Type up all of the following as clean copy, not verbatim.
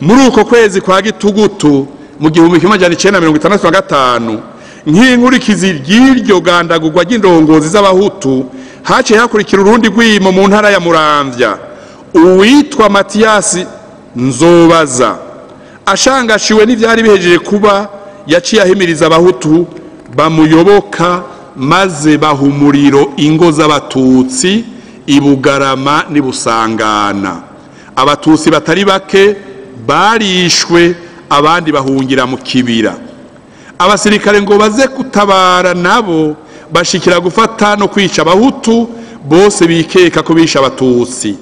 muri uko kwezi kwa gitugutu mu 1965 nk'inkurikizi ry'iryo gandagurwa ry'indongozi z'abahutu haciye hakurikira urundi rwimo mu ntara ya Muramvya uwitwa Matiyasi Nzobaza ashangashiwe n'ivyari bihejeje kuba yaciye ahimiriza abahutu bamuyoboka maze bahumuriro ingo z'abatutsi ibugarama n'ibusangana. Abatutsi batari bake barishwe abandi bahungira mu kibira. Abasirikare ngo baze kutabara nabo bashikira gufata no kwica abahutu bose bikeka ko bisha abatutsi.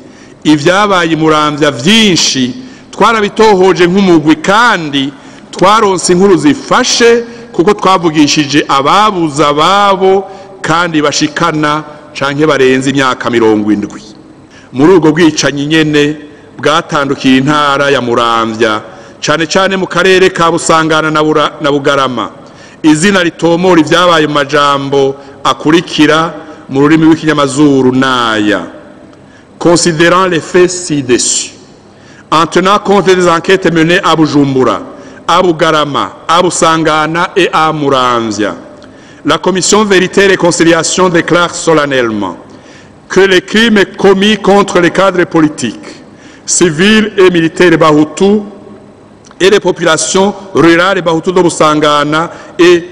Ivyabaye Muramvya vyinshi twarabitohoje nk'umugwi kandi twaronse inkuru zifashe kuko twavugishije ababuza ababo kandi bashikana canke barenze imyaka 70. Muri ubwo bwicanyi nyene bwatandukiye intara ya Muramvya cane cane mu karere ka Busangana na Bugarama. Izina ritomora ivyabaye mu majambo akurikira mu rurimi rw'ikinyamazuru naya: considérant les faits ci-dessus, en tenant compte des enquêtes menées à Bujumbura, à Bugarama, à Busangana et à Muramvya, la commission Vérité et Réconciliation déclare solennellement que les crimes commis contre les cadres politiques, civils et militaires Bahutu et les populations rurales Bahutu de Busangana et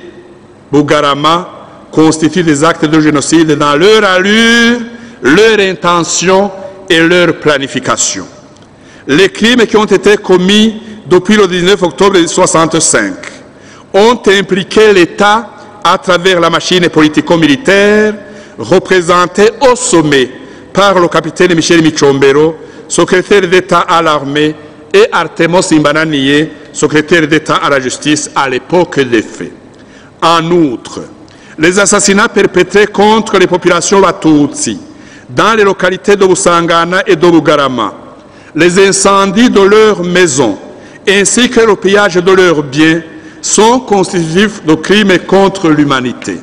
Bugarama constituent des actes de génocide dans leur allure, leur intention et leur planification. Les crimes qui ont été commis depuis le 19 octobre 1965 ont impliqué l'État à travers la machine politico-militaire représentée au sommet par le capitaine Michel Michombero, secrétaire d'État à l'armée, et Artemos Imbananiye, secrétaire d'État à la justice à l'époque des faits. En outre, les assassinats perpétrés contre les populations Batutsi dans les localités de Busangana et de Bugarama, les incendies de leurs maisons ainsi que le pillage de leurs biens sont constitutifs de crimes contre l'humanité.